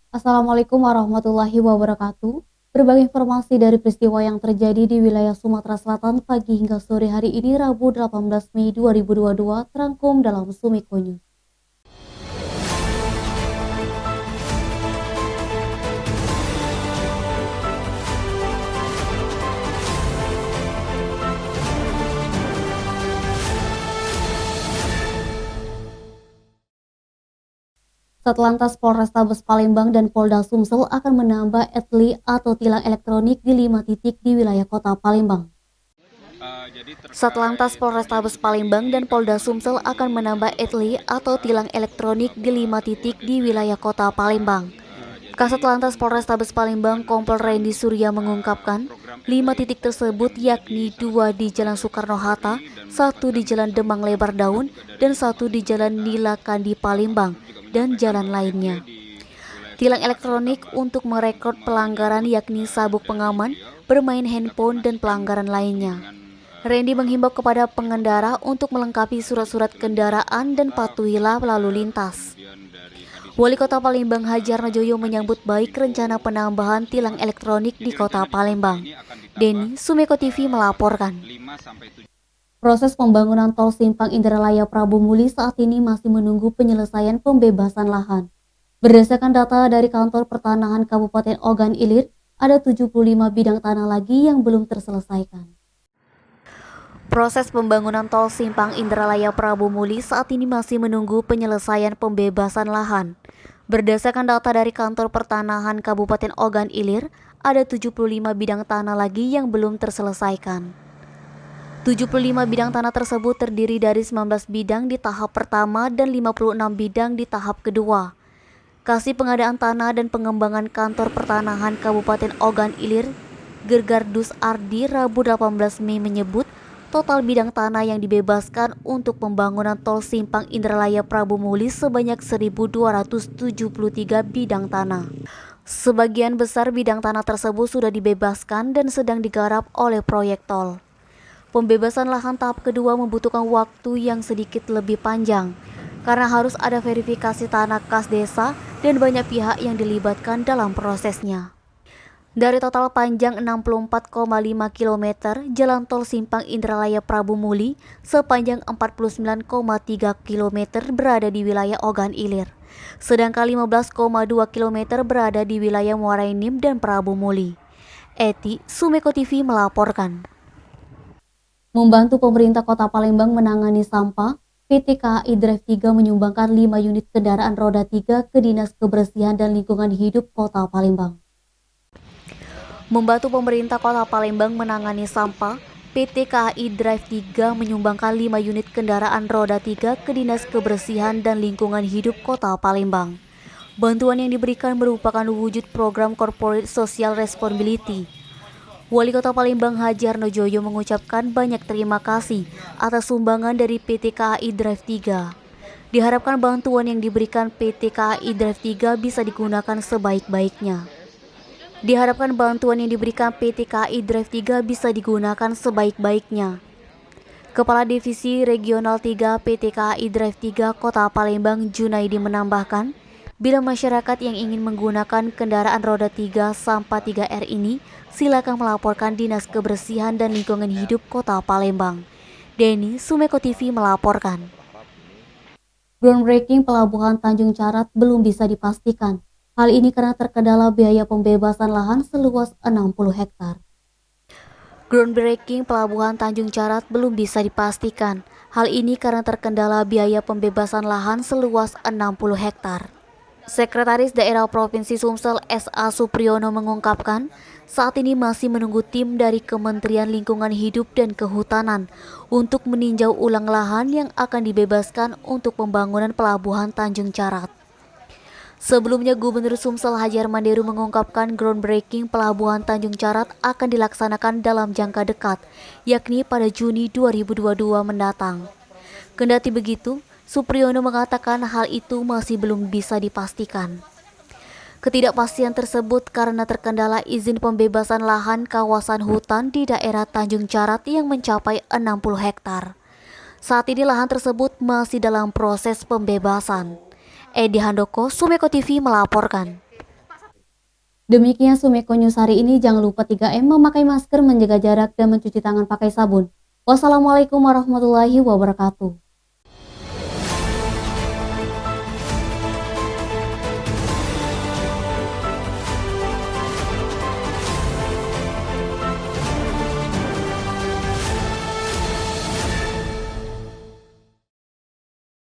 Assalamualaikum warahmatullahi wabarakatuh. Berbagai informasi dari peristiwa yang terjadi di wilayah Sumatera Selatan pagi hingga sore hari ini Rabu 18 Mei 2022 terangkum dalam Sumiko News. Satlantas Polrestabes Palembang dan Polda Sumsel akan menambah etli atau tilang elektronik di 5 titik di wilayah kota Palembang. Satlantas Polrestabes Palembang dan Polda Sumsel akan menambah etli atau tilang elektronik di 5 titik di wilayah kota Palembang. Kasat Lantas Polrestabes Palembang Kompol Randy Surya mengungkapkan 5 titik tersebut yakni 2 di Jalan Soekarno-Hatta, 1 di Jalan Demang Lebar Daun, dan 1 di Jalan Nila Kandi Palembang, dan jalan lainnya. Tilang elektronik untuk merekod pelanggaran yakni sabuk pengaman, bermain handphone, dan pelanggaran lainnya. Randy menghimbau kepada pengendara untuk melengkapi surat-surat kendaraan dan patuhilah lalu lintas. Wali Kota Palembang Hadjarno Joyo menyambut baik rencana penambahan tilang elektronik di Kota Palembang. Denny, Sumiko TV melaporkan. Proses pembangunan tol Simpang Indralaya Prabu Muli saat ini masih menunggu penyelesaian pembebasan lahan. Berdasarkan data dari Kantor Pertanahan Kabupaten Ogan Ilir, ada 75 bidang tanah lagi yang belum terselesaikan. Proses pembangunan tol Simpang Indralaya Prabu Muli saat ini masih menunggu penyelesaian pembebasan lahan. Berdasarkan data dari Kantor Pertanahan Kabupaten Ogan Ilir, ada 75 bidang tanah lagi yang belum terselesaikan. 75 bidang tanah tersebut terdiri dari 19 bidang di tahap pertama dan 56 bidang di tahap kedua. Kasih Pengadaan Tanah dan Pengembangan Kantor Pertanahan Kabupaten Ogan Ilir, Gergardus Ardi, Rabu 18 Mei menyebut, total bidang tanah yang dibebaskan untuk pembangunan tol Simpang Indralaya Prabu Muli sebanyak 1.273 bidang tanah. Sebagian besar bidang tanah tersebut sudah dibebaskan dan sedang digarap oleh proyek tol. Pembebasan lahan tahap kedua membutuhkan waktu yang sedikit lebih panjang, karena harus ada verifikasi tanah kas desa dan banyak pihak yang dilibatkan dalam prosesnya. Dari total panjang 64,5 km, jalan tol Simpang Indralaya Prabu Muli sepanjang 49,3 km berada di wilayah Ogan Ilir, sedangkan 15,2 km berada di wilayah Muara Enim dan Prabu Muli. Eti, Sumiko TV melaporkan. Membantu pemerintah Kota Palembang menangani sampah, PT KAI Drive 3 menyumbangkan 5 unit kendaraan roda 3 ke Dinas Kebersihan dan Lingkungan Hidup Kota Palembang. Membantu pemerintah Kota Palembang menangani sampah, PT KAI Drive 3 menyumbangkan 5 unit kendaraan roda 3 ke Dinas Kebersihan dan Lingkungan Hidup Kota Palembang. Bantuan yang diberikan merupakan wujud program Corporate Social Responsibility. Wali Kota Palembang Hadjarno Joyo mengucapkan banyak terima kasih atas sumbangan dari PT KAI Drive 3. Diharapkan bantuan yang diberikan PT KAI Drive 3 bisa digunakan sebaik-baiknya. Diharapkan bantuan yang diberikan PT KAI Drive 3 bisa digunakan sebaik-baiknya. Kepala Divisi Regional 3 PT KAI Drive 3 Kota Palembang Junaidi menambahkan, bila masyarakat yang ingin menggunakan kendaraan roda 3 sampah 3R ini, silakan melaporkan Dinas Kebersihan dan Lingkungan Hidup Kota Palembang. Denny, Sumiko TV melaporkan. Groundbreaking Pelabuhan Tanjung Carat belum bisa dipastikan. Hal ini karena terkendala biaya pembebasan lahan seluas 60 hektar. Groundbreaking Pelabuhan Tanjung Carat belum bisa dipastikan. Hal ini karena terkendala biaya pembebasan lahan seluas 60 hektar. Sekretaris Daerah Provinsi Sumsel S.A. Supriyono mengungkapkan, saat ini masih menunggu tim dari Kementerian Lingkungan Hidup dan Kehutanan untuk meninjau ulang lahan yang akan dibebaskan untuk pembangunan Pelabuhan Tanjung Carat. Sebelumnya, Gubernur Sumsel Hadjar Manderu mengungkapkan groundbreaking Pelabuhan Tanjung Carat akan dilaksanakan dalam jangka dekat, yakni pada Juni 2022 mendatang. Kendati begitu, Supriyono mengatakan hal itu masih belum bisa dipastikan. Ketidakpastian tersebut karena terkendala izin pembebasan lahan kawasan hutan di daerah Tanjung Carat yang mencapai 60 hektar. Saat ini lahan tersebut masih dalam proses pembebasan. Edi Handoko, Sumiko TV melaporkan. Demikian Sumeko News hari ini, jangan lupa 3M, memakai masker, menjaga jarak, dan mencuci tangan pakai sabun. Wassalamualaikum warahmatullahi wabarakatuh.